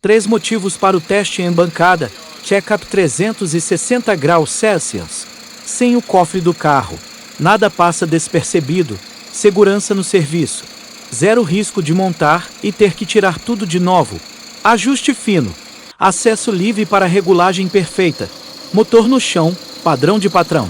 3 motivos para o teste em bancada, check-up 360 graus Celsius. Sem o cofre do carro, nada passa despercebido, segurança no serviço. 0 risco de montar e ter que tirar tudo de novo. Ajuste fino. Acesso livre para regulagem perfeita. Motor no chão, padrão de patrão.